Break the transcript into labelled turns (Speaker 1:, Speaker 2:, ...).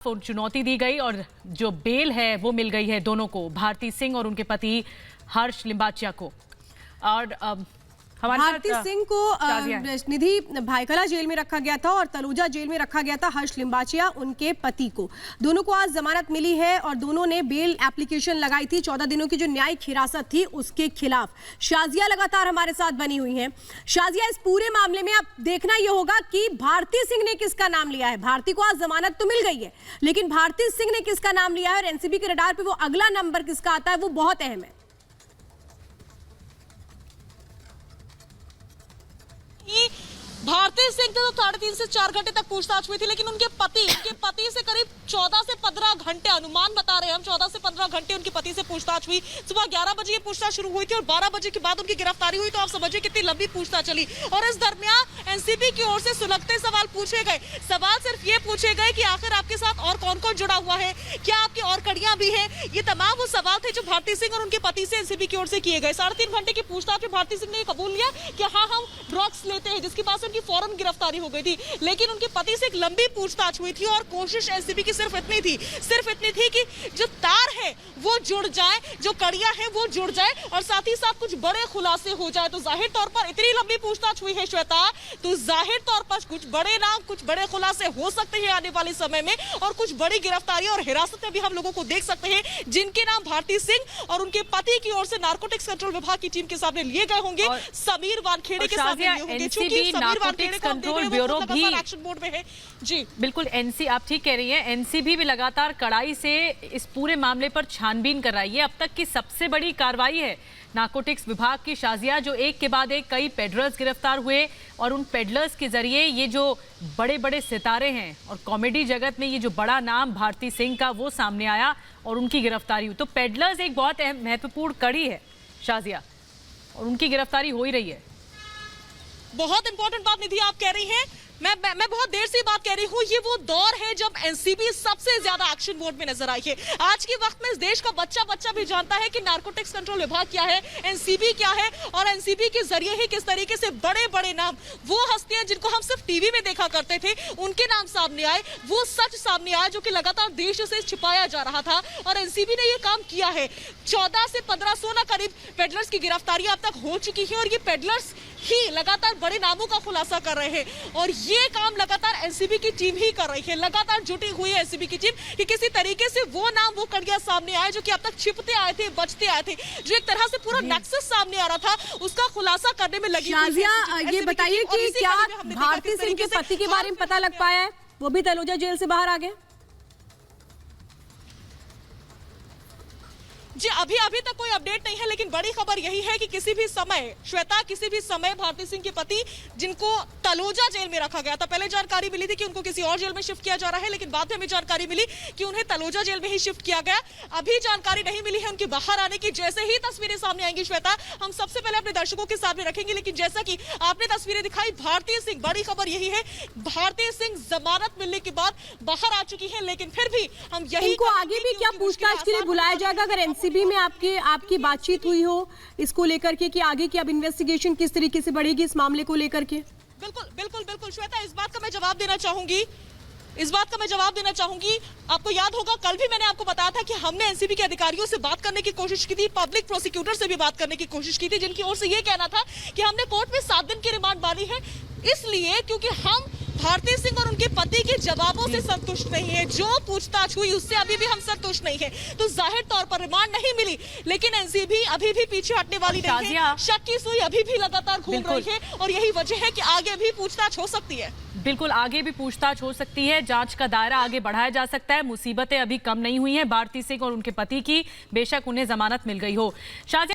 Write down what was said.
Speaker 1: चुनौती दी गई और जो बेल है वो मिल गई है दोनों को, भारती सिंह और उनके पति हर्ष लिंबाचिया को। और
Speaker 2: भारती सिंह को निधि भायखला जेल में रखा गया था और तलोजा जेल में रखा गया था हर्ष लिंबाचिया उनके पति को। दोनों को आज जमानत मिली है और दोनों ने बेल एप्लीकेशन लगाई थी 14 दिनों की जो न्यायिक हिरासत थी उसके खिलाफ। शाजिया लगातार हमारे साथ बनी हुई हैं। शाजिया, इस पूरे मामले में अब देखना यह होगा कि भारती सिंह ने किसका नाम लिया है। भारती को आज जमानत तो मिल गई है, लेकिन भारती सिंह ने किसका नाम लिया है और एनसीबी के रडार पे वो अगला नंबर किसका आता है, वो बहुत अहम है।
Speaker 3: भारती सिंह तो 3.5 से 4 घंटे तक पूछताछ हुई थी, लेकिन उनके पति से करीब 14 से 15 घंटे, अनुमान बता रहे हैं हम, 14 से 15 घंटे उनके पति से पूछताछ हुई। सुबह 11 बजे ये पूछताछ शुरू हुई थी और 12 बजे के बाद उनकी गिरफ्तारी हुई। तो आप समझिए कितनी लंबी पूछताछ चली। और इस दरमियान एनसीबी की ओर से सुलगते सवाल पूछे गए। सवाल सिर्फ ये पूछे गए कि आखिर आपके साथ और कौन कौन जुड़ा हुआ है, क्या आपकी और कड़ियां भी हैं। ये तमाम वो सवाल थे जो भारती सिंह और उनके पति से एनसीबी की ओर से किए गए। 3.5 घंटे की पूछताछ में भारती सिंह ने कबूल लिया कि हाँ, हम ड्रग्स लेते हैं, जिसके पास उनकी फौरन गिरफ्तारी हो गई थी। लेकिन उनके पति से एक लंबी पूछताछ हुई थी और कोशिश एनसीबी की सिर्फ इतनी थी कि जो तार है वो जुड़ जाए, जो कड़ियां हैं वो जुड़ जाए और साथ ही साथ कुछ बड़े खुलासे हो जाए। तो जाहिर तौर पर इतनी लंबी पूछताछ हुई है श्वेता, तो जाहिर तौर पर कुछ बड़े नाम, कुछ बड़े खुलासे हो सकते हैं आने वाले समय में और कुछ बड़ी गिरफ्तारी और हिरासत में भी हम लोगों को देख सकते हैं, जिनके नाम भारती सिंह और उनके पति की ओर से नार्कोटिक्स कंट्रोल विभाग की टीम के सामने लिए गए होंगे, समीर वानखेड़े के सामने लिए होंगे। चूंकि समीर वानखेड़े
Speaker 1: कंट्रोल ब्यूरो भी
Speaker 3: एक्शन मोड में है। जी
Speaker 1: बिल्कुल, आप ठीक कह रही हैं। एनसीबी भी लगातार कड़ाई से इस पूरे मामले पर छानबीन कर रही है। अब तक की सबसे बड़ी कार्रवाई है नार्कोटिक्स विभाग की। शाजिया, जो एक के बाद एक कई पेडलर्स गिरफ्तार हुए और उन पेडलर्स के जरिए ये जो बड़े बड़े सितारे हैं और कॉमेडी जगत में ये जो बड़ा नाम भारती सिंह का वो सामने आया और उनकी गिरफ्तारी हुई। तो पेडलर्स एक बहुत अहम महत्वपूर्ण कड़ी है शाजिया, और उनकी गिरफ्तारी हो ही रही है।
Speaker 3: बहुत इंपॉर्टेंट बात निधि आप कह रही हैं। मैं बहुत देर से बात कह रही हूँ। ये वो दौर है जब एनसीबी सबसे ज्यादा एक्शन मोड में नजर आई है। आज के वक्त में इस देश का बच्चा भी जानता है कि नार्कोटिक्स कंट्रोल विभाग क्या है, एनसीबी क्या है और एनसीबी के जरिए ही किस तरीके से बड़े बड़े नाम, वो हस्तियां जिनको हम सिर्फ टीवी में देखा करते थे, उनके नाम सामने आए, वो सच सामने आया जो कि लगातार देश से छिपाया जा रहा था और एनसीबी ने ये काम किया है। 14 से 1500 करीब पेडलर्स की गिरफ्तारी अब तक हो चुकी है और ये पेडलर्स ही लगातार बड़े नामों का खुलासा कर रहे हैं और ये काम लगातार एनसीबी की टीम ही कर रही है। लगातार जुटी हुई है एनसीबी की टीम कि किसी तरीके से वो नाम, वो कड़ियां सामने आए जो कि अब तक छिपते आए थे, बचते आए थे, जो एक तरह से पूरा नेक्सस सामने आ रहा था, उसका खुलासा करने में लगी।
Speaker 2: शाजिया, ये बताइए कि क्या भारती सिंह के पति के बारे में पता लग पाया है? वो भी तलोजा जेल से बाहर आ गए?
Speaker 3: जी अभी तक कोई अपडेट नहीं है, लेकिन बड़ी खबर यही है कि किसी भी समय भारती सिंह के पति, जिनको तलोजा जेल में रखा गया था, पहले जानकारी मिली थी कि उनको किसी और जेल में शिफ्ट किया जा रहा है, लेकिन बाद में हमें जानकारी मिली कि उन्हें तलोजा जेल में ही शिफ्ट किया गया। अभी जानकारी नहीं मिली है उनके बाहर आने की। जैसे ही तस्वीरें सामने आएंगी श्वेता, हम सबसे पहले अपने दर्शकों के सामने रखेंगे। लेकिन जैसा कि आपने तस्वीरें दिखाई, भारती सिंह, बड़ी खबर यही है, भारती सिंह जमानत मिलने के बाद बाहर आ चुकी है। लेकिन फिर भी हम यही,
Speaker 2: इनको आगे भी क्या पूछताछ के लिए बुलाया जाएगा? अगर एनसीबी में आपकी बातचीत हुई हो इसको लेकर के कि आगे की अब इन्वेस्टिगेशन किस तरीके से बढ़ेगी इस मामले को लेकर के?
Speaker 3: बिल्कुल श्वेता, इस बात का मैं जवाब देना चाहूंगी। आपको याद होगा, कल भी मैंने आपको बताया था कि हमने एनसीबी के अधिकारियों से बात करने की कोशिश की थी, पब्लिक प्रोसिक्यूटर से भी बात करने की कोशिश की थी, जिनकी ओर से ये कहना था कि हमने कोर्ट में 7 दिन की रिमांड मांगी है, इसलिए क्योंकि हम भारती सिंह और उनके पति के जवाबों से संतुष्ट नहीं है। जो पूछताछ हुई उससे अभी भी हम संतुष्ट नहीं है। तो जाहिर तौर पर रिमांड नहीं मिली, लेकिन एनसीबी अभी भी पीछे हटने वाली नहीं है। शक की सुई अभी भी लगातार घूम रही है और यही वजह है कि आगे भी पूछताछ हो सकती है।
Speaker 1: बिल्कुल, आगे भी पूछताछ हो सकती है, जांच का दायरा आगे बढ़ाया जा सकता है। मुसीबतें अभी कम नहीं हुई हैं भारती सिंह और उनके पति की, बेशक उन्हें जमानत मिल गई हो। शाजिया